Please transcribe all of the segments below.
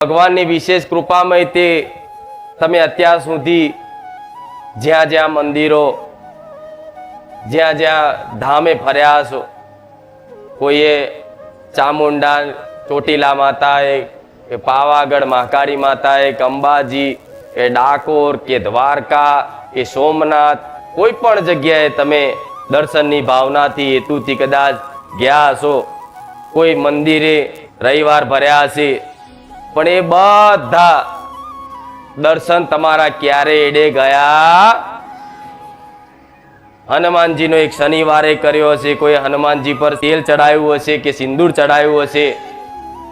ભગવાનની વિશેષ કૃપામય તે તમે અત્યાર સુધી જ્યાં જ્યાં મંદિરો જ્યાં જ્યાં ધામે ફર્યા છો, કોઈએ ચામુંડા ચોટીલા માતાએ કે પાવાગઢ મહાકાળી માતાએ કે અંબાજી કે ડાકોર કે દ્વારકા કે સોમનાથ, કોઈ પણ જગ્યાએ તમે દર્શનની ભાવનાથી હેતુથી કદાચ ગયા હશો, કોઈ મંદિરે રવિવાર ભર્યા હશે, પણ એ બધા દર્શન તમારા ક્યારે એડે ગયા? હનુમાનજીનો એક શનિવારે કર્યો હશે, કોઈ હનુમાનજી પર તેલ ચડાવ્યું હશે કે સિંદૂર ચડાવ્યું હશે,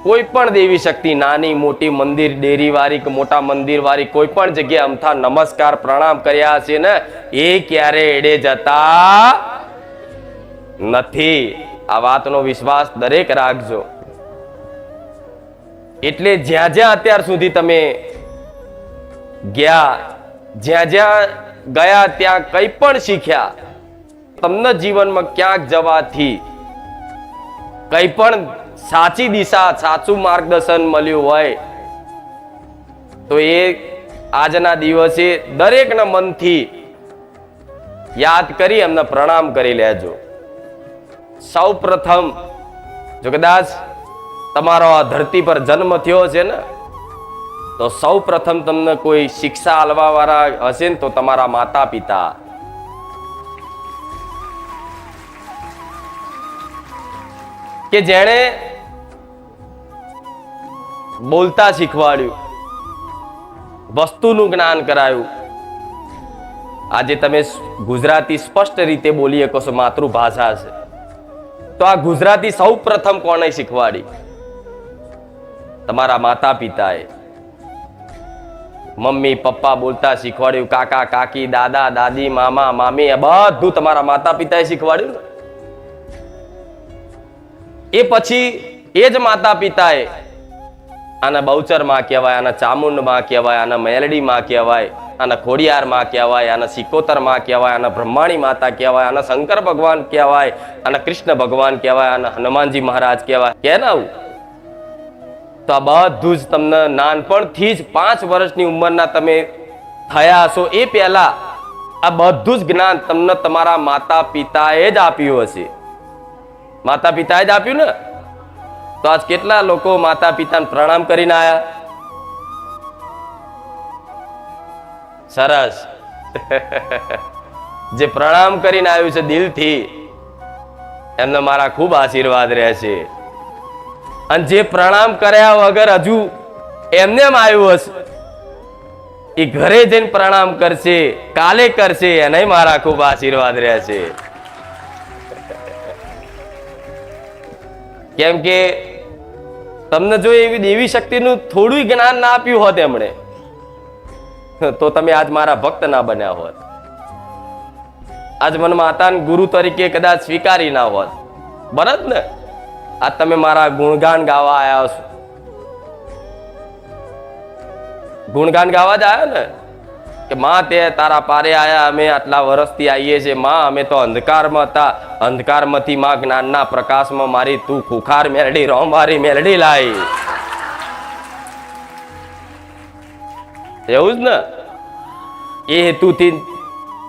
કોઈ પણ દેવી શક્તિ નાની મોટી મંદિર ડેરી વાળી કે મોટા મંદિર વાળી કોઈ પણ જગ્યાએ અમથા નમસ્કાર પ્રણામ કર્યા હશે ને, એ ક્યારે એડે જતા નથી. આ વાતનો વિશ્વાસ દરેક રાખજો. એટલે જ્યાં જ્યાં અત્યાર સુધી તમે ગયા, જ્યાં જ્યાં ગયા ત્યાં કંઈ પણ શીખ્યા, તમને જીવનમાં ક્યાંક જવાથી કંઈ પણ સાચી દિશા સાચું માર્ગદર્શન મળ્યું હોય તો એ આજના દિવસે દરેકના મનથી યાદ કરી એમને પ્રણામ કરી લેજો. સૌ પ્રથમ જો કદાચ તમારો આ ધરતી પર જન્મ થયો છે ને, તો સૌ પ્રથમ તમને કોઈ શિક્ષા આલવા વાળા હશે ને તો તમારા માતા પિતા. કે જેણે બોલતા શીખવાડ્યું, વસ્તુનું જ્ઞાન કરાયું. આજે તમે ગુજરાતી સ્પષ્ટ રીતે બોલી શકો છો, માતૃભાષા છે, તો આ ગુજરાતી સૌ પ્રથમ કોણે શીખવાડી? તમારા માતા પિતાએ. મમ્મી પપ્પા બોલતા શીખવાડ્યું, કાકા કાકી દાદા દાદી મામા મામી, બધું તમારા માતા પિતાએ શીખવાડ્યું ને. એ પછી એ જ માતા પિતાએ આના બહુચર માં કહેવાય, આના ચામુંડ માં કહેવાય, આના મેલડી માં કહેવાય, આના ખોડિયાર માં કહેવાય, આના સિકોતર માં કહેવાય, આના બ્રહ્માણી માતા કહેવાય, આના શંકર ભગવાન કહેવાય, આના કૃષ્ણ ભગવાન કહેવાય, આના હનુમાનજી મહારાજ કહેવાય. કે ના? તો આ બધું જ તમને નાનપણથી જ 5 વર્ષની ઉંમરના તમે થયા હશો એ પહેલા આ બધું જ જ્ઞાન તમને તમારા માતા પિતાએ જ આપ્યું હશે. માતા પિતાએ જ આપ્યું ને. તો આજ કેટલા લોકો માતા પિતાને પ્રણામ કરીને આયા? સરસ. જે પ્રણામ કરીને આવ્યું છે દિલથી, એમને મારા ખૂબ આશીર્વાદ રહેશે. અને જે પ્રણામ કર્યા વગર હજુ એમને એમ આવ્યું હશે, એ ઘરે જઈને પ્રણામ કરશે, કાલે કરશે, એને મારા ખૂબ આશીર્વાદ રહેશે. કેમ કે તમને જો એવી દેવી શક્તિનું થોડું જ્ઞાન ના આપ્યું હોત એમણે, તો તમે આજ મારા ભક્ત ના બન્યા હોત. આજ મને માતાને ગુરુ તરીકે કદાચ સ્વીકારી ના હોત. બરાબર ને? આ તમે મારા ગુણગાન ગાવા આવ્યા છો. ગુણગાન ગાવા જ આવ્યા ને કે માં તે તારા પારે આયા, અમે આટલા વર્ષથી આવીએ છીએ માં, અમે તો અંધકારમાં હતા, અંધકારમાંથી માં જ્ઞાનના પ્રકાશમાં મારી તું ખુખાર મેલડી રોમવારી મેલડી લાઈ. એવું જ ને? એ હેતુથી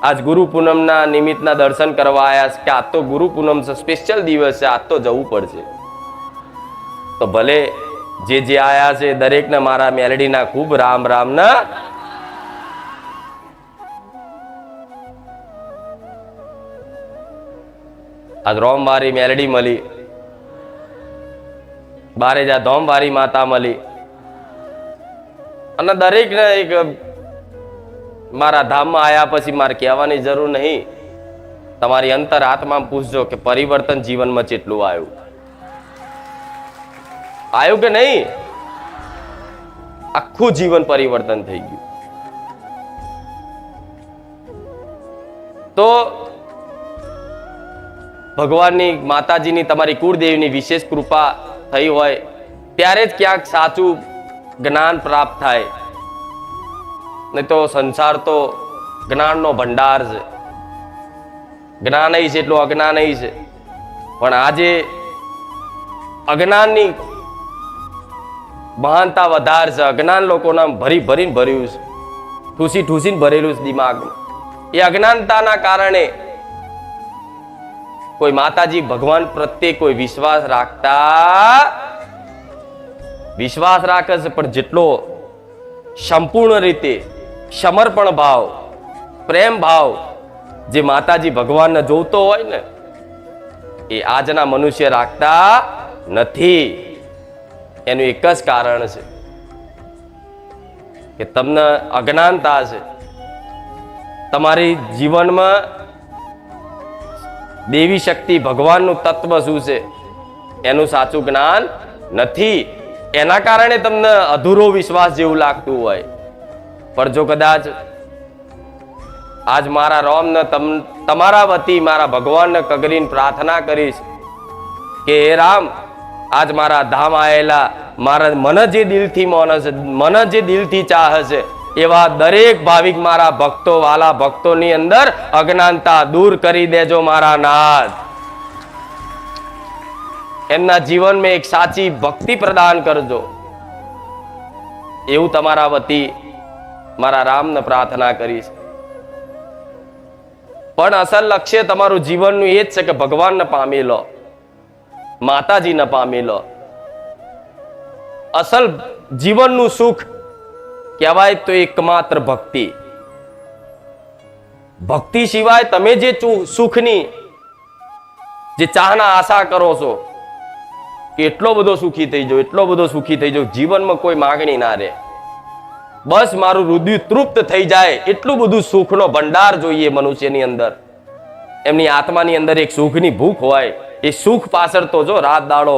આજ ગુરુ પૂનમના નિમિત્તના દર્શન કરવા આવ્યા છે કે આજ તો ગુરુ પૂનમ છે, સ્પેશિયલ દિવસ છે, આજ તો જવું પડશે. તો ભલે જે જે આયા છે દરેકને મારા મેલડીના ખૂબ રામ રામ ના. આજ રોમવારી મેલડી મળી, બારેજા ધોમવારી માતા મળી, અને દરેકને એક મારા ધામમાં આયા પછી મારે કહેવાની જરૂર નહીં. તમારી અંતર આત્મામાં પૂછજો કે પરિવર્તન જીવનમાં કેટલું આવ્યું કે નહીં? આખું જીવન પરિવર્તન થઈ ગયું. તો ભગવાનની માતાજીની તમારી કુળદેવીની વિશેષ કૃપા થઈ હોય ત્યારે જ ક્યાંક સાચું જ્ઞાન પ્રાપ્ત થાય. નહીં તો સંસાર તો જ્ઞાનનો ભંડાર છે. જ્ઞાન છે એટલું અજ્ઞાન છે. પણ આજે અજ્ઞાનની મહાનતા વધારે છે, અજ્ઞાન લોકોના ભરી ભરીને ભર્યું છે, ઠૂસી ઠૂસીને ભરેલું છે દિમાગમાં. એ અજ્ઞાનતાના કારણે કોઈ માતાજી ભગવાન પ્રત્યે કોઈ વિશ્વાસ રાખે છે, પણ જેટલો સંપૂર્ણ રીતે સમર્પણ ભાવ, પ્રેમ ભાવ જે માતાજી ભગવાનને જોતો હોય ને, એ આજના મનુષ્ય રાખતા નથી. એનું એક જ કારણ છે કે તમને અજ્ઞાનતા છે. તમારી જીવનમાં દેવી શક્તિ, ભગવાનનું તત્વ શું છે એનું સાચું જ્ઞાન નથી. એના કારણે તમને અધૂરો વિશ્વાસ જેવું લાગતું હોય. પણ જો કદાચ આજ મારા રામને તમારા વતી મારા ભગવાનને કગરીને પ્રાર્થના કરીશ કે હે રામ, આજ મારા ધામ આયેલા મારા મને જે દિલથી માને છે, મને જે દિલથી ચાહે છે, એવા દરેક ભાવિક મારા ભક્તો, વાલા ભક્તોની અંદર અજ્ઞાનતા દૂર કરી દેજો મારા નાથ. એમના જીવનમાં એક સાચી ભક્તિ પ્રદાન કરજો. એવું તમારા વતી મારા રામને પ્રાર્થના કરીશ. પણ અસલ લક્ષ્ય તમારું જીવનનું એ જ છે કે ભગવાનને પામી લો, માતાજીને પામી લો. અસલ જીવનનું સુખ કહેવાય તો એકમાત્ર ભક્તિ. ભક્તિ સિવાય તમે જે સુખની જે ચાહના આશા કરો છો કે એટલો બધો સુખી થઈ જાઓ, એટલો બધો સુખી થઈ જાઓ, જીવનમાં કોઈ માંગણી ના રહે, બસ મારું હૃદય તૃપ્ત થઈ જાય, એટલું બધું સુખનો ભંડાર જોઈએ મનુષ્યની અંદર. એમની આત્માની અંદર એક સુખની ભૂખ હોય. એ સુખ પાછળ તો જો રાત દાડો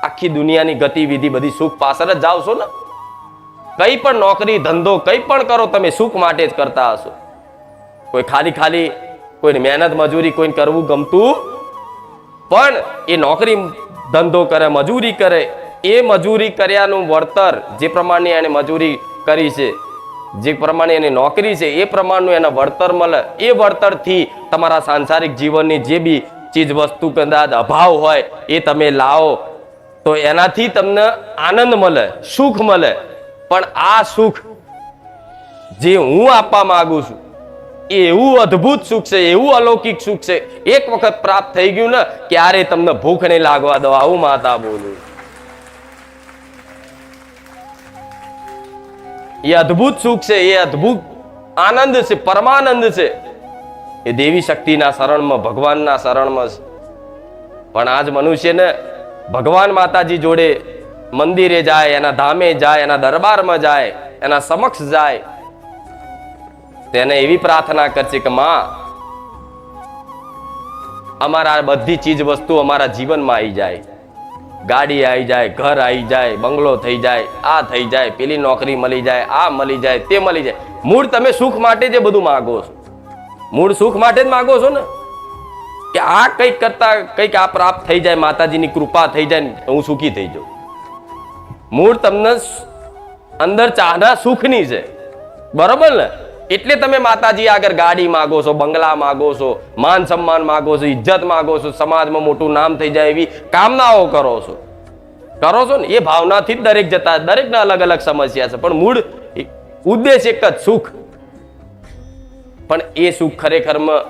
આખી દુનિયાની ગતિવિધિ બધી સુખ પાછળ જ જાઓ છો ને. કઈ પણ નોકરી ધંધો કઈ પણ કરો તમે સુખ માટે જ કરતા હશો. કોઈ ખાલી કોઈને મહેનત મજૂરી કોઈને કરવું ગમતું, પણ એ નોકરી ધંધો કરે, મજૂરી કરે, એ મજૂરી કર્યાનું વળતર જે પ્રમાણે એને મજૂરી કરી છે, જે પ્રમાણે એની નોકરી છે, એ પ્રમાણનું એને વળતર મળે. એ વળતરથી તમારા સાંસારિક જીવનની જે બી ચીજ વસ્તુ કદાચ અભાવ હોય એ તમે લાવો તો એનાથી તમને આનંદ મળે, સુખ મળે. પણ આ સુખ જે હું આપવા માંગુ છું એ એવું અદ્ભુત સુખ છે, એવું અલૌકિક સુખ છે, એક વખત પ્રાપ્ત થઈ ગયું ને ક્યારે તમને ભૂખ નહીં લાગવા દો. આવું માતા બોલું. એ અદ્ભુત સુખ છે, એ અદ્ભુત આનંદ છે, પરમાનંદ છે. એ દેવી શક્તિના શરણમાં, ભગવાનના શરણમાં છે. પણ આજ મનુષ્યને ભગવાન માતાજી જોડે મંદિરે જાય, એના ધામે જાય, એના દરબારમાં જાય, એના સમક્ષ જાય, તેને એવી પ્રાર્થના કરશે કે માં, અમારા બધી ચીજ વસ્તુ અમારા જીવનમાં આવી જાય, ગાડી આવી જાય, ઘર આવી જાય, બંગલો થઈ જાય, આ થઈ જાય, પેલી નોકરી મળી જાય, આ મળી જાય, તે મળી જાય. મૂળ તમે સુખ માટે જે બધું માગો છો, મૂળ સુખ માટે જ માગો છો ને, કે આ કંઈક કરતા કંઈક આ પ્રાપ્ત થઈ જાય, માતાજીની કૃપા થઈ જાય, હું સુખી થઈ જાઉં. મૂળ તમને અંદર ચાહના સુખની છે, બરોબર ને? એટલે તમે માતાજી આગળ ગાડી માગો છો, બંગલા માગો છો, માન સન્માન માગો છો, ઇજ્જત માગો છો, સમાજમાં મોટું નામ થઈ જાય એવી કામનાઓ કરો છો ને. એ ભાવનાથી જ દરેક જતા, દરેકના અલગ અલગ સમસ્યા છે, પણ મૂળ ઉદ્દેશ એક જ, સુખ. પણ એ સુખ ખરેખરમાં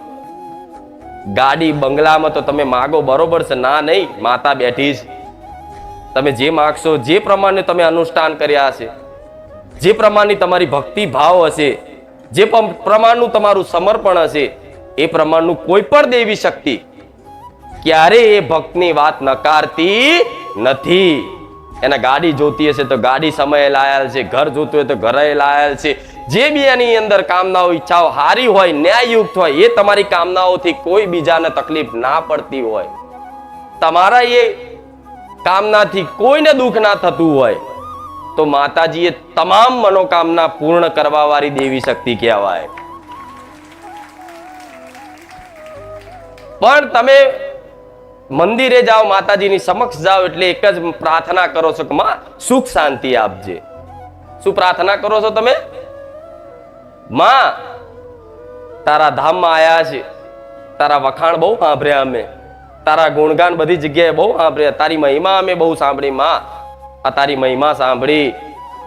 ગાડી બંગલામાં તો તમે માગો, બરોબર છે, ના નહીં, માતા બેઠી છે. તમે જે માગશો, જે પ્રમાણે તમે અનુષ્ઠાન કર્યા હશે, જે પ્રમાણની તમારી ભક્તિ ભાવ હશે, જે પ્રમાણનું તમારું સમર્પણ હશે, એ પ્રમાણનું કોઈ પણ દેવી શક્તિ ક્યારે એ ભક્તની વાત નકારતી નથી. એને ગાડી જોતી હશે તો ગાડી સમયે લાયેલ છે, ઘર જોતું હોય તો ઘરે લાયેલ છે. જે બી એની અંદર કામનાઓ, ઈચ્છાઓ હારી હોય, ન્યાયયુક્ત હોય, એ તમારી કામનાઓથી કોઈ બીજાને તકલીફ ના પડતી હોય, તમારા એ કામનાથી કોઈને દુઃખ ના થતું હોય, તો માતાજીએ તમામ મનોકામના પૂર્ણ કરવા વાળી દેવી શક્તિ કહેવાય. પણ તમે મંદિરે જાઓ, માતાજીની સમક્ષ જાઓ એટલે એક જ પ્રાર્થના કરો છો કે માં સુખ શાંતિ આપજે. શું પ્રાર્થના કરો છો તમે? માં, તારા ધામમાં આયા છે, તારા વખાણ બહુ સાંભળ્યા અમે, તારા ગુણગાન બધી જગ્યાએ બહુ સાંભળ્યા, તારી મહિમા અમે બહુ સાંભળી. માં, આ તારી મહિમા સાંભળી,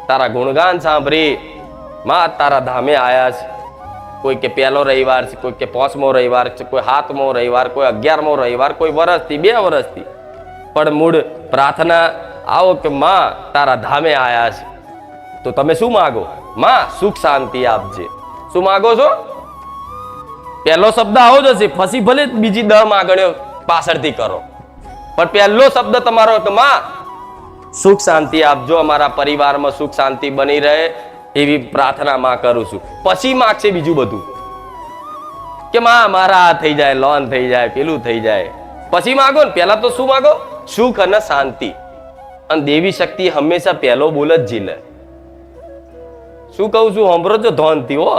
તારા ગુણગાન સાંભળી માં તારા ધામે આયા છે. કોઈ કે પહેલો રવિવાર છે, કોઈ કે 5મો રવિવાર છે, કોઈ 7મો રવિવાર, કોઈ 11મો રવિવાર, કોઈ વર્ષથી 2 વર્ષથી, પણ મૂળ પ્રાર્થના આવો કે માં તારા ધામે આયા છે. તો તમે શું માગો? માં સુખ શાંતિ આપજે. શું માગો છો? પહેલો શબ્દ આવો જ હશે, પછી ભલે બીજી 10 માગણીઓ પાછળથી કરો, પણ પહેલો શબ્દ તમારો કે માં સુખ શાંતિ આપજો, અમારા પરિવારમાં સુખ શાંતિ બની રહે એવી પ્રાર્થના માં કરું છું. પછી માગશે બીજું બધું કે માં મારા આ થઈ જાય, લોન થઈ જાય, પેલું થઈ જાય. પછી માગો ને, પહેલા તો શું માગો? સુખ અને શાંતિ. અને દેવી શક્તિ હંમેશા પહેલો બોલ જ ઝીલે. શું કહું છું સાંભળો છો ધોનથી? હો,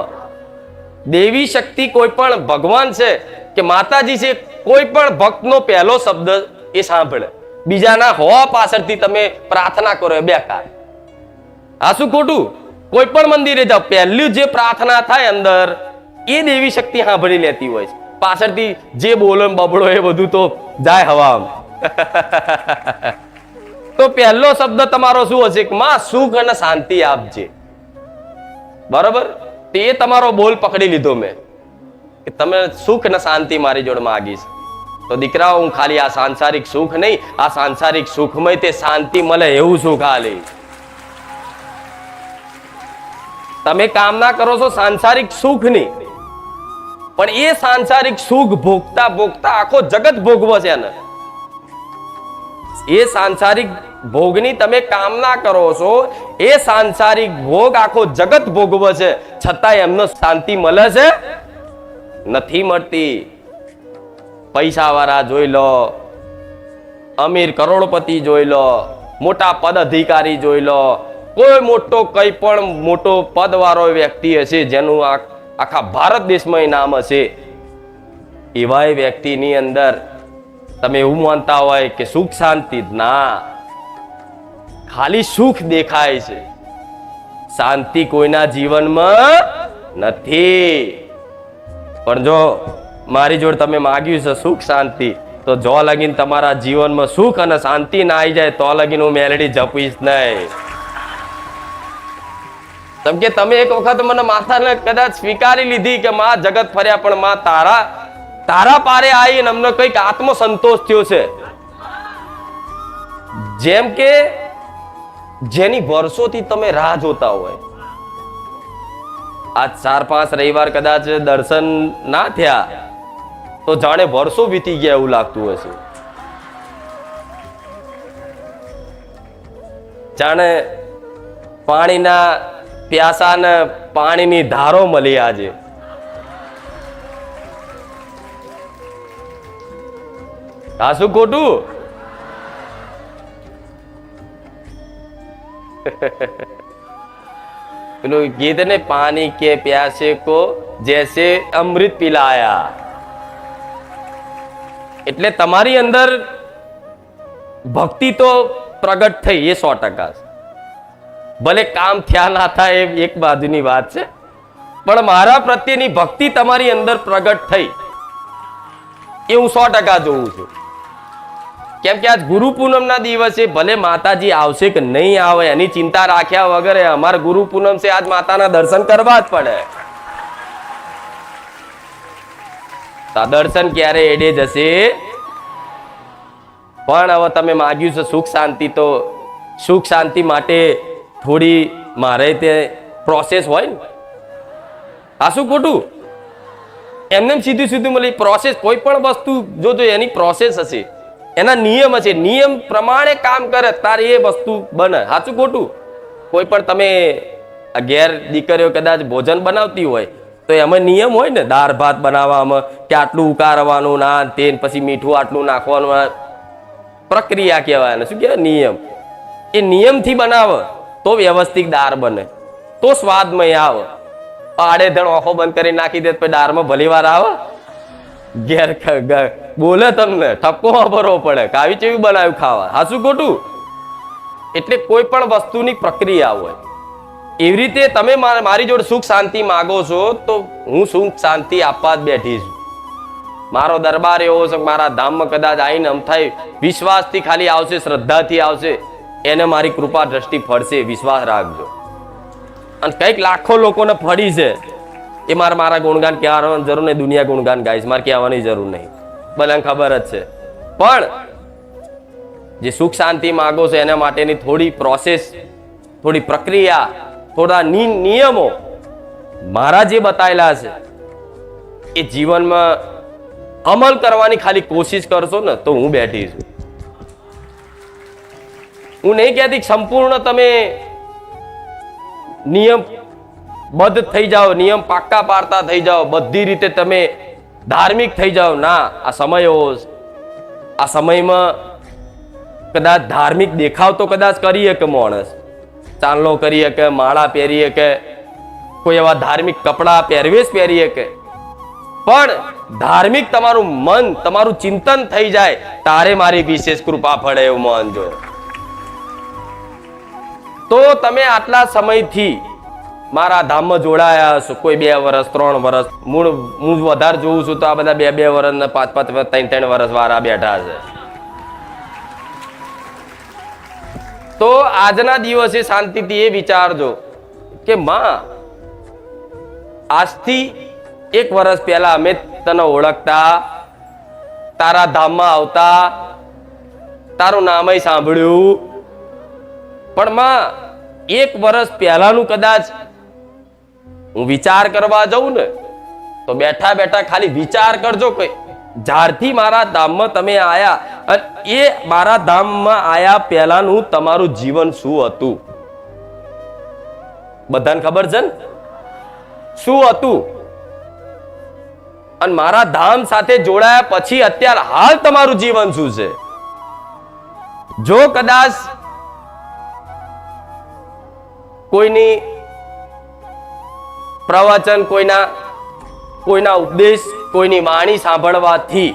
દેવી શક્તિ કોઈ પણ ભગવાન છે કે માતાજી છે, કોઈ પણ ભક્તનો પહેલો શબ્દ એ સાંભળે. બીજાના હોવા પાછળથી તમે પ્રાર્થના કરો એ બેકાર. આ શું ખોટું? કોઈ પણ મંદિરે જાઓ, પહેલી જે પ્રાર્થના થાય અંદર એ દેવી શક્તિ સાંભળી લેતી હોય છે. પાછળથી જે બોલો બબડો એ બધું તો જાય હવામાં. તો પહેલો શબ્દ તમારો શું હશે? માં સુખ અને શાંતિ આપજે. બરોબર? તો એ તમારો બોલ પકડી લીધો મેં કે તમે સુખ અને શાંતિ મારી જોડે માગીશ. તો દીકરાઓ, હું ખાલી આ સાંસારિક સુખ નહીં, આ સાંસારિક સુખમય તે શાંતિ મળે એવું સુખ આલે. તમે કામના કરો છો સાંસારિક સુખની, પણ એ સાંસારિક સુખ ભોગતા ભોગતા આખો જગત ભોગવો છે ને. એ સાંસારિક ભોગની તમે કામના કરો છો, એ સાંસારિક ભોગ આખો જગત ભોગવે છે, છતાં એમનો શાંતિ મળે છે? નથી મળતી. પૈસા વાળા જોઈ લો, અમીર કરોડપતિ જોઈ લો, મોટા પદ અધિકારી જોઈ લો, કોઈ મોટો કઈ પણ મોટો પદ વાળો વ્યક્તિ હશે જેનું આખા ભારત દેશમાં નામ હશે, એવા વ્યક્તિની અંદર તમે એવું માનતા હોય કે સુખ શાંતિ? ના, ખાલી સુખ દેખાય છે, શાંતિ કોઈના જીવનમાં નથી. પણ જો મારી જોડે તમે માગ્યું છે સુખ શાંતિ, તો જો લગીન તમારા જીવનમાં સુખ અને શાંતિ ના આવી જાય તો લગીન હું મેલેડી જપીશ નહીં. કેમ કે તમે એક વખત મને માતાને કદાચ સ્વીકારી લીધી કે માં જગત ફર્યા, પણ માં તારા પારે આવીને અમને કઈક આત્મ સંતોષ થયો છે. જેમ કે જેની વર્ષોથી તમે રાહ જોતા હોય, આજ 4-5 રવિવાર કદાચ દર્શન ના થયા તો જાણે વર્ષો વીતી ગયા એવું લાગતું હશે. જાણે પાણીના પ્યાસાને પાણીની ધારો મળી આજે. આ શું ખોટું? પેલું ગીત ને, પાણી કે પ્યાસે કો જૈસે અમૃત પિલાયા. એટલે તમારી અંદર ભક્તિ તો પ્રગટ થઈ, એ 100%. ભલે કામ થયા ના થાય એ એક બાજુની વાત છે, પણ મારા પ્રત્યેની ભક્તિ તમારી અંદર પ્રગટ થઈ એ હું 100% જોઉં છું. કેમ કે આજ ગુરુ પૂનમના દિવસે ભલે માતાજી આવશે કે નહીં આવે એની ચિંતા રાખ્યા વગર અમારે ગુરુ પૂનમ છે, આજ માતાના દર્શન કરવા જ પડે. દર્શન ક્યારે એડે જશે? પણ હવે તમે માગ્યું છે સુખ શાંતિ, તો સુખ શાંતિ માટે થોડી મારે તે પ્રોસેસ હોય ને. આ શું ખોટું? એમને સીધું સીધું મળી પ્રોસેસ. કોઈ પણ વસ્તુ જો એની પ્રોસેસ હશે, એના નિયમ હશે, નિયમ પ્રમાણે કામ કરે તારે એ વસ્તુ બને. સાચું ખોટું? કોઈ પણ તમે ઘેર દીકરીઓ કદાચ ભોજન બનાવતી હોય તો એમાં નિયમ હોય ને, દાળ ભાત બનાવવામાં કે આટલું ઉકાળવાનું ના તે, પછી મીઠું આટલું નાખવાનું, પ્રક્રિયા કહેવાય ને, શું કહેવાય? નિયમ. એ નિયમથી બનાવે તો વ્યવસ્થિત દાળ બને, તો સ્વાદમય આવે. આડેધડ ઓખો બંધ કરી નાખી દે તો દાળમાં ભલી વાર આવે? ઘેર બોલે તમને ઠપકો ભરવો પડે કે આવી ચેવી બનાવ્યું ખાવા. હા શું ખોટું? એટલે કોઈ પણ વસ્તુની પ્રક્રિયા હોય. એવી રીતે તમે મારી જોડે સુખ શાંતિ માગો છો તો હું સુખ શાંતિ આપવા જ બેઠી છું. મારો દરબાર એવો છે, મારા ધામમાં કદાચ આવીને આમ થાય વિશ્વાસથી ખાલી આવશે, શ્રદ્ધાથી આવશે એને મારી કૃપા દ્રષ્ટિ ફળશે, વિશ્વાસ રાખજો. અને કંઈક લાખો લોકોને ફળી છે, એ મારા ગુણગાન કહેવાની જરૂર નહીં, દુનિયા ગુણગાન ગાઈશ, મારે કહેવાની જરૂર નહીં, બધાને ખબર જ છે. પણ જે સુખ શાંતિ માગો છો એના માટેની થોડી પ્રોસેસ, થોડી પ્રક્રિયા, થોડા નિયમો મારા જે બતાવેલા છે એ જીવનમાં અમલ કરવાની ખાલી કોશિશ કરશો ને તો હું બેઠી છું. હું નહીં કહેતી સંપૂર્ણ તમે નિયમ બદ્ધ થઈ જાઓ, નિયમ પાક્કા પાડતા થઈ જાઓ, બધી રીતે તમે ધાર્મિક થઈ જાઓ. ના, આ સમય આ સમયમાં કદાચ ધાર્મિક દેખાવ તો કદાચ કરીએ કે માણસ ચાંદલો કરીએ કે માળા પહેરીએ કે કોઈ એવા ધાર્મિક કપડા પહેરવેશ પહેરીએ કે, પણ ધાર્મિક તમારું મન, તમારું ચિંતન થઈ જાય તારે મારી વિશેષ કૃપા ફળે એવું માનજો. તો તમે આટલા સમયથી મારા ધામમાં જોડાયા હશો, કોઈ 2 વર્ષ 3 વર્ષ, હું વધારે જોઉં છું તો આ બધા 2 વર્ષ ને 5 3 વર્ષ વાળા બેઠા છે. તો આજના દિવસે શાંતિથી એ વિચારજો કે માં, આજથી 1 વર્ષ પહેલા અમે તને ઓળખતા, તારા ધામમાં આવતા, તારું નામય સાંભળ્યું, પણ માં 1 વર્ષ પહેલાનું કદાચ હું વિચાર કરવા જાઉં ને તો બેઠા બેઠા ખાલી વિચાર કરજો કે જ્યારથી મારા ધામમાં તમે આયા અને એ મારા ધામમાં આયા પહેલાનું તમારું જીવન શું હતું. બધાને ખબર છે ને શું હતું? અને મારા ધામ સાથે જોડાયા પછી અત્યારે હાલ તમારું જીવન શું છે? જો કદાચ કોઈની પ્રવચન, કોઈના ઉપદેશ, કોઈની વાણી સાંભળવાથી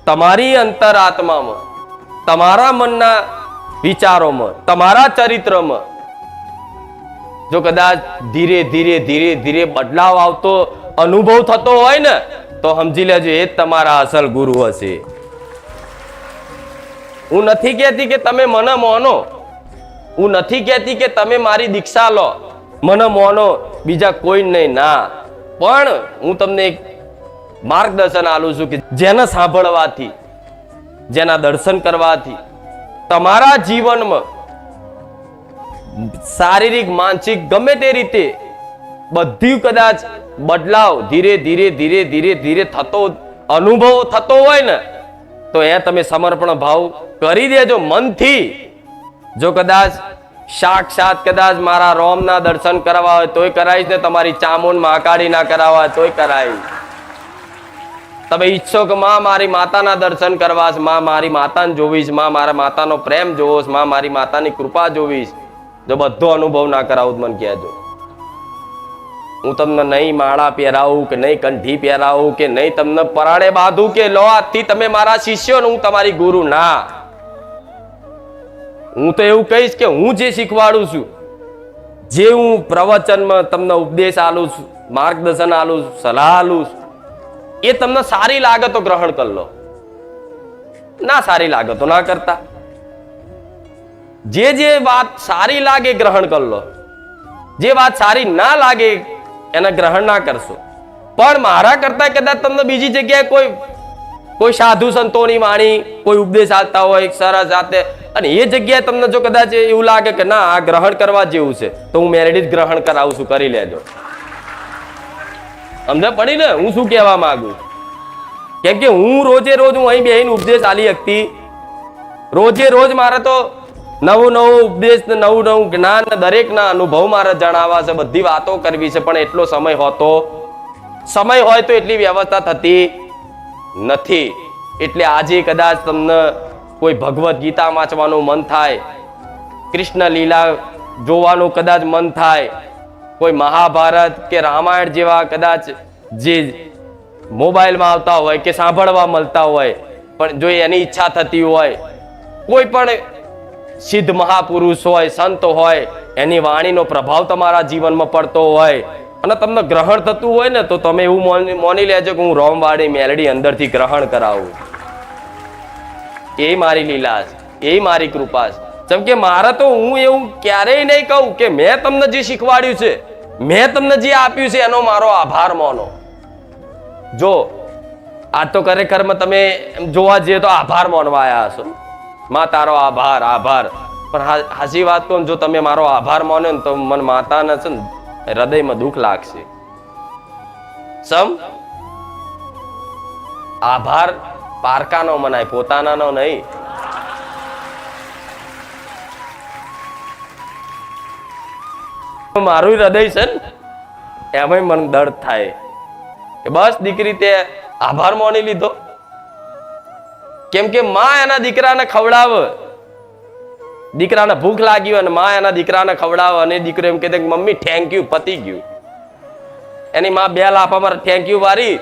તમારી અંતરાત્મામાં, તમારા મનના વિચારોમાં, તમારા ચરિત્રમાં જો કદાચ ધીરે ધીરે ધીરે ધીરે બદલાવ આવતો અનુભવ થતો હોય ને તો સમજી લેજો એ જ તમારા અસલ ગુરુ હશે. હું નથી કહેતી કે તમે મને માનો, હું નથી કહેતી કે તમે મારી દીક્ષા લો, મને માનો, બીજા કોઈ નહીં. ના, પણ હું તમને એક માર્ગદર્શન આલું છું કે જેને સાંભળવાથી, જેના દર્શન કરવાથી તમારા જીવનમાં શારીરિક, માનસિક, ગમે તે રીતે બધી કદાચ બદલાવ ધીરે ધીરે ધીરે ધીરે ધીરે થતો અનુભવ થતો હોય ને તો એ તમે સમર્પણ ભાવ કરી દેજો મનથી. જો કદાચ સાક્ષાત કદાચ મારા રોમના દર્શન કરવા હોય તોય કરાવીશ ને, તમારી ચામુંડ મહાકાળી ના કરાવવા તોય કરાવીશ. તમે ઈચ્છો કે માં મારી માતાના દર્શન કરવા છે, માં મારી માતાને જોવીશ, માં મારા માતાનો પ્રેમ જોવીશ, માં મારી માતાની કૃપા જોવીશ, જો બધો અનુભવ ના કરાવું મને કહેજો. હું તમને નહીં માળા પહેરાવું કે નહીં કંઠી પહેરાવું કે નહીં તમને પરાણે બાંધું કે લો આજથી તમે મારા શિષ્યો ને હું તમારી ગુરુ. ના, હું તો એવું કહીશ કે હું જે શીખવાડું છું, જે હું પ્રવચનમાં તમને ઉપદેશ આલું છું, માર્ગદર્શન આલું છું, સલાહ આલું છું, એ તમને સારી લાગે તો ગ્રહણ કરી લો, ના સારી લાગે તો ના કરતા. જે વાત સારી લાગે ગ્રહણ કરી લો, જે વાત સારી ના લાગે એને ગ્રહણ ના કરશો. પણ મારા કરતા કદાચ તમને બીજી જગ્યાએ કોઈ સાધુ સંતોની વાણી, કોઈ ઉપદેશ આપતા હોય સરસ જાતે, અને એ જગ્યાએ તમને જો કદાચ એવું લાગે કે ના આ ગ્રહણ કરવા જેવું છે તો હું મેરેડી જ ગ્રહણ કરાવું છું, કરી લેજો. સમજ પડી ને હું શું કહેવા માંગુ? કેમ કે હું રોજે રોજ હું અહીં બેહીને ઉપદેશ આલી શકતી, રોજે રોજ મારે તો નવું ઉપદેશ, નવું જ્ઞાન, દરેકના અનુભવ મારે જણાવવા છે, બધી વાતો કરવી છે, પણ એટલો સમય હોય તો એટલી વ્યવસ્થા થતી નથી. એટલે આજે કદાચ તમને કોઈ ભગવદ્ ગીતા વાંચવાનું મન થાય, કૃષ્ણ લીલા જોવાનું કદાચ મન થાય, કોઈ મહાભારત કે રામાયણ જેવા કદાચ જે મોબાઈલમાં આવતા હોય કે સાંભળવા મળતા હોય, પણ જો એની ઈચ્છા થતી હોય, કોઈ પણ સિદ્ધ મહાપુરુષ હોય, સંત હોય, એની વાણીનો પ્રભાવ તમારા જીવનમાં પડતો હોય અને તમને ગ્રહણ થતું હોય ને તો તમે એવું માની લેજો કે હું રોમવાળી મેલડી અંદરથી ગ્રહણ કરાવું. એ મારી લીલા છે, એ મારી કૃપા છે. જેમ કે મારે તો હું એવું ક્યારેય નહીં કહું કે મેં તમને જે શીખવાડ્યું છે, મેં તમને જે આપ્યું છે એનો મારો આભાર માનો. જો આ તો ખરેખરમાં તમે જોવા જઈએ તો આભાર માનવા આવ્યા હશો. માં તારો આભાર આભાર. પણ હાચી વાત કહું, જો તમે મારો આભાર માનો ને તો મને માતાને છે ને હૃદયમાં દુઃખ લાગશે. સમ આભાર પારકાનો મનાય, પોતાનાનો નહીં. મારું હૃદય છે ને એમાં મને દર્દ થાય કે બસ દીકરી તે આભાર માની લીધો. કેમ કે માં એના દીકરાને ખવડાવે, દીકરાને ભૂખ લાગી હોય અને માં એના દીકરાને ખવડાવે અને દીકરો એમ કહે કે મમ્મી થેન્ક યુ, પતી ગયું. એની માં બે લાફા મારે થેન્ક યુ વારી,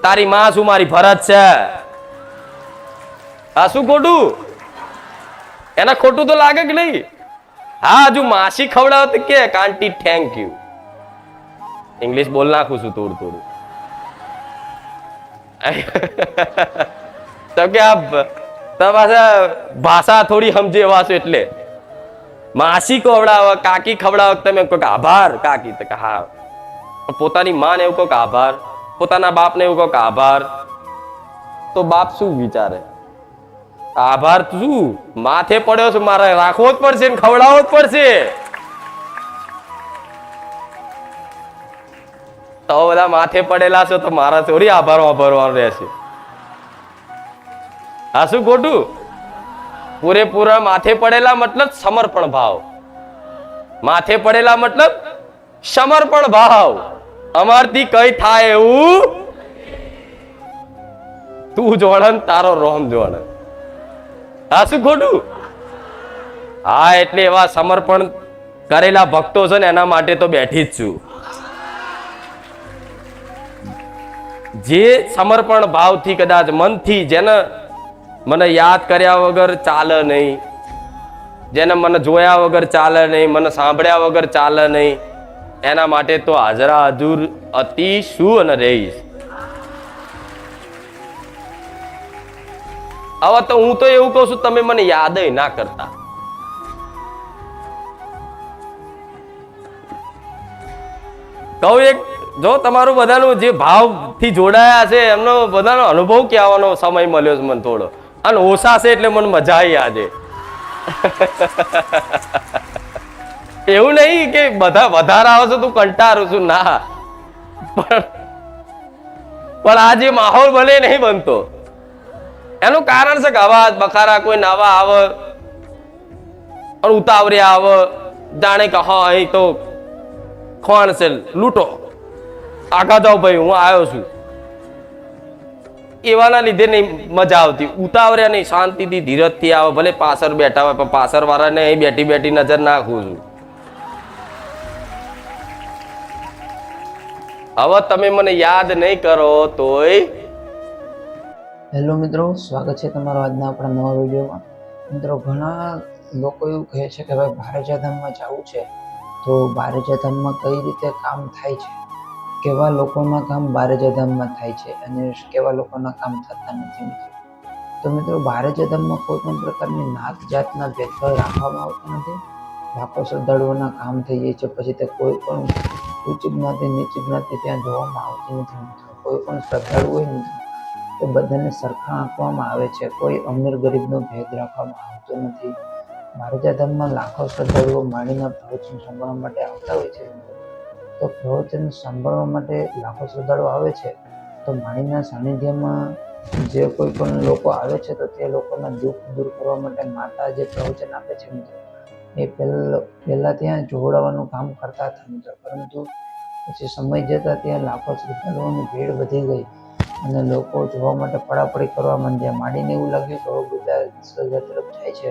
તારી માં શું મારી ફરજ છે? આ શું ખોટું? એના ખોટું તો લાગે કે નહીં? હા, હજુ માસી ખવડાવે તો કે આંટી થેન્ક યુ. ઇંગ્લિશ બોલ નાખું છું થોડું થોડું. તો કે આ પાછા ભાષા થોડી સમજે એવા છો એટલે માસી ખવડાવે, કાકી ખવડાવે, તમે કહો કે આભાર કાકી, તો કે હા. પોતાની માં ને એવું કહો કે આભાર, પોતાના બાપ ને એવું કહો કે આભાર, તો બાપ શું વિચારે? આભાર શું માથે પડ્યો છે, મારે રાખવો જ પડશે ને ખવડાવવો જ પડશે. તો બધા માથે પડેલા છે તો મારા થોડી આભાર વાપરવાનું રહેશે. હા, શું ખોટું? પૂરેપૂરા માથે પડેલા મતલબ સમર્પણ ભાવ. માથે પડેલા મતલબ સમર્પણ ભાવ. અમારથી કઈ થાય એવું તું જોડન તારો રોમ જોડ. હા, શું ખોટું? હા, એટલે એવા સમર્પણ કરેલા ભક્તો છે ને એના માટે તો બેઠી જ છું. જે સમર્પણ ભાવથી કદાચ મનથી જેને મને યાદ કર્યા વગર ચાલે નહીં, જેને મને જોયા વગર ચાલે નહીં, મને સાંભળ્યા વગર ચાલે નહીં, એના માટે તો હાજરા હજુર અતિ શું અને રહીશ. હવે તો હું તો એવું કહું છું, તમે મને યાદ ના કરતા. કહું એક, જો તમારું બધાનું જે ભાવથી જોડાયા છે એમનો બધાનો અનુભવ કહેવાનો સમય મળ્યો છે મને થોડો, અને ઓછા છે એટલે મને મજા આવી આજે. એવું નહીં કે બધા વધારે આવે છે તું કંટાળું છું, ના. પણ આ જે માહોલ ભલે નહીં બનતો એનું કારણ છે કે અવાજ બખારા કોઈ નવા આવે અને ઉતાવળિયા આવે, જાણે કે હા અહીં તો ખોણ છે, લૂંટો, આગા જાઓ ભાઈ હું આવ્યો છું. એવાના લીધે નહીં મજા આવતી. ઉતાવળ્યા નહીં, શાંતિથી ધીરજથી આવે. ભલે પાછળ બેઠા હોય પણ પાછળ વાળાને અહીં બેઠી બેઠી નજર નાખું છું. હવે તમે મને યાદ નહીં કરો તોય. હેલો મિત્રો, સ્વાગત છે તમારો આજના આપણા નવા વિડીયોમાં. મિત્રો, ઘણા લોકો એવું કહે છે કે ભાઈ બારેજાધામમાં જવું છે તો બારેજાધામમાં કઈ રીતે કામ થાય છે, કેવા લોકોના કામ બારેજાધામમાં થાય છે અને કેવા લોકોના કામ થતા નથી. તો મિત્રો, બારેજાધામમાં કોઈ પણ પ્રકારની નાત જાતના ભેદભાવ રાખવામાં આવતો નથી. લાખો શ્રદ્ધાળુઓના કામ થઈ જાય છે. પછી તે કોઈ પણ ઊંચી જ્ઞાતિ નીચી જ્ઞાતિ ત્યાં જોવામાં આવતી નથી. મિત્રો, કોઈ પણ શ્રદ્ધાળુ હોય મિત્રો તો બધાને સરખા આંકવામાં આવે છે. કોઈ અમીર ગરીબનો ભેદ રાખવામાં આવતો નથી. બારેજાધામમાં લાખો શ્રદ્ધાળુઓ માળીના પ્રવચન સાંભળવા માટે આવતા હોય છે. તો પ્રવચન સાંભળવા માટે લાખો શ્રદ્ધાળુઓ આવે છે તો માળીના સાનિધ્યમાં જે કોઈ પણ લોકો આવે છે તો તે લોકોના દુઃખ દૂર કરવા માટે માતા જે પ્રવચન આપે છે મિત્રો, એ પહેલા ત્યાં જોડાવાનું કામ કરતા હતા મિત્રો. પરંતુ પછી સમય જતા ત્યાં લાખો શ્રદ્ધાળુઓની ભીડ વધી ગઈ અને લોકો જોવા માટે પડાપડી કરવા માંડ્યા. માડીને એવું લાગ્યું કે હવે બધા સજા તરફ જાય છે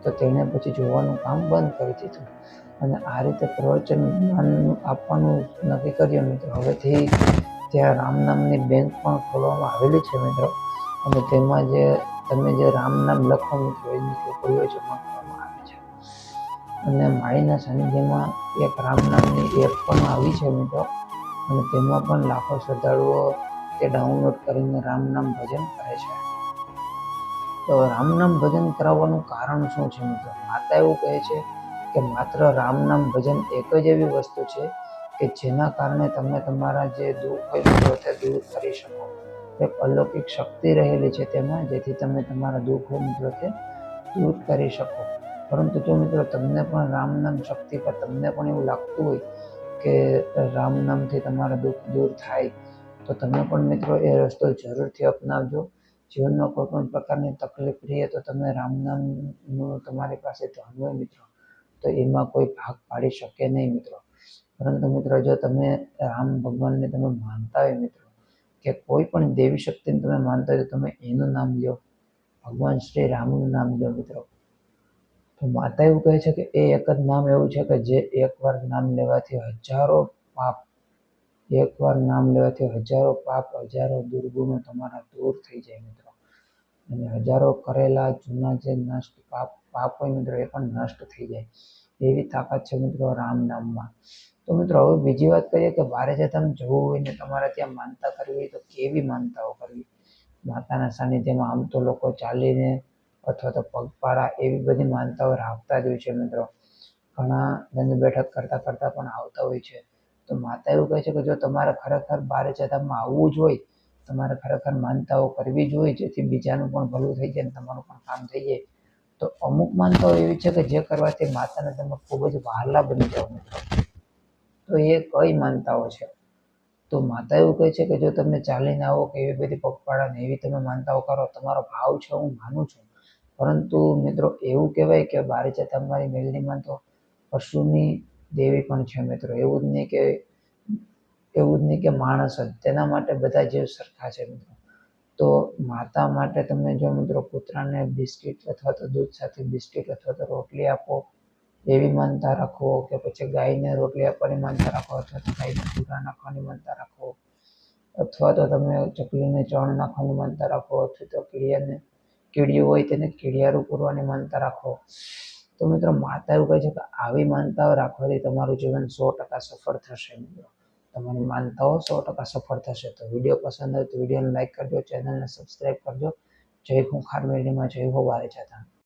તો તેણે પછી જોવાનું કામ બંધ કરી દીધું અને આ રીતે પ્રવચન જ્ઞાન આપવાનું નક્કી કર્યું મિત્રો. હવેથી ત્યાં રામ નામની બેંક પણ ખોલવામાં આવેલી છે મિત્રો, અને તેમાં જે તમે જે રામ નામ લખો મિત્રો એની ચોપડીઓ જમા કરવામાં આવે છે. અને માળીના સાનિધ્યમાં એક રામ નામની એપ પણ આવી છે મિત્રો, અને તેમાં પણ લાખો શ્રદ્ધાળુઓ તે ડાઉનલોડ કરીને રામ નામ ભજન કરે છે. તો રામ નામ ભજન કરાવવાનું કારણ શું છે મિત્રો? માતા એવું કહે છે કે માત્ર રામ નામ ભજન એક જ એવી વસ્તુ છે કે જેના કારણે તમે તમારા જે દુઃખ હોય મિત્રો તે દૂર કરી શકો. એક અલૌકિક શક્તિ રહેલી છે તેમાં, જેથી તમે તમારા દુઃખ હોય મિત્રો તે દૂર કરી શકો. પરંતુ જો મિત્રો તમને પણ રામ નામ શક્તિ પર તમને પણ એવું લાગતું હોય કે રામ નામથી તમારા દુઃખ દૂર થાય, તો તમે પણ મિત્રો એ રસ્તો જરૂરથી અપનાવજો. જીવનમાં કોઈ પણ પ્રકારની તકલીફ રહે તો તમે રામ નામનું તમારી પાસે ધન હોય મિત્રો તો એમાં કોઈ ભાગ પાડી શકે નહીં મિત્રો. પરંતુ મિત્રો જો તમે રામ ભગવાનને તમે માનતા હોય મિત્રો, કે કોઈ પણ દેવી શક્તિને તમે માનતા હોય તો તમે એનું નામ લ્યો, ભગવાન શ્રી રામનું નામ લ્યો મિત્રો. તો માતા એવું કહે છે કે એ એક જ નામ એવું છે કે જે એકવાર નામ લેવાથી હજારો પાપ, એકવાર નામ લેવાથી હજારો પાપ, હજારો દુર્ગુણો તમારા દૂર થઈ જાય મિત્રો. અને હજારો કરેલા જૂના જે નષ્ટ પાપ હોય મિત્રો એ પણ નષ્ટ થઈ જાય, એવી તાકાત છે મિત્રો રામ નામમાં. તો મિત્રો હવે બીજી વાત કરીએ કે બારેજાધામ જવું હોય ને તમારે ત્યાં માનતા કરવી હોય તો કેવી માનતાઓ કરવી? માતાના સાનિધ્યમાં આમ તો લોકો ચાલીને અથવા તો પગપાળા એવી બધી માનતાઓ રાખતા જ હોય છે મિત્રો. ઘણા દંડ બેઠક કરતા કરતા પણ આવતા હોય છે. તો માતા એવું કહે છે કે જો તમારે ખરેખર બારેજાધામમાં આવવું જ હોય, તમારે ખરેખર માનતાઓ કરવી જ હોય જેથી બીજાનું પણ ભલું થઈ જાય અને તમારું પણ કામ થઈ જાય, તો અમુક માનતાઓ એવી છે કે જે કરવાથી માતાને તમે ખૂબ જ વહાલા બની જાઓ મિત્રો. તો એ કઈ માનતાઓ છે? તો માતા એવું કહે છે કે જો તમે ચાલીને આવો કે એવી બધી પગપાળા ને એવી તમે માનતાઓ કરો, તમારો ભાવ છે હું માનું છું, પરંતુ મિત્રો એવું કહેવાય કે બારેજાધામની મેલડીમાં તો પશુની દેવી પણ છે મિત્રો. એવું જ નહીં કે માણસ જ, તેના માટે બધા જીવ સરખા છે મિત્રો. તો માતા માટે તમે જો મિત્રો કૂતરાને બિસ્કિટ અથવા તો દૂધ સાથે બિસ્કિટ અથવા તો રોટલી આપો એવી માનતા રાખો, કે પછી ગાયને રોટલી આપવાની માનતા રાખો, અથવા તો ગાયને ભૂરા નાખવાની માનતા રાખો, અથવા તો તમે ચકલીને ચણ નાખવાની માનતા રાખો, અથવા તો કીડિયું હોય તેને કીડિયારું પૂરવાની માનતા રાખો. તો મિત્રો માતા એવું કહે છે કે આવી માનતાઓ રાખવાથી તમારું જીવન 100% સફળ થશે મિત્રો. તમારી માનતાઓ 100% સફળ થશે. તો વિડીયો પસંદ આવે તો વિડીયોને લાઈક કરજો, ચેનલને સબસ્ક્રાઈબ કરજો. જય ખૂંખાર મેળીમાં, જય હો બારેજાધામ.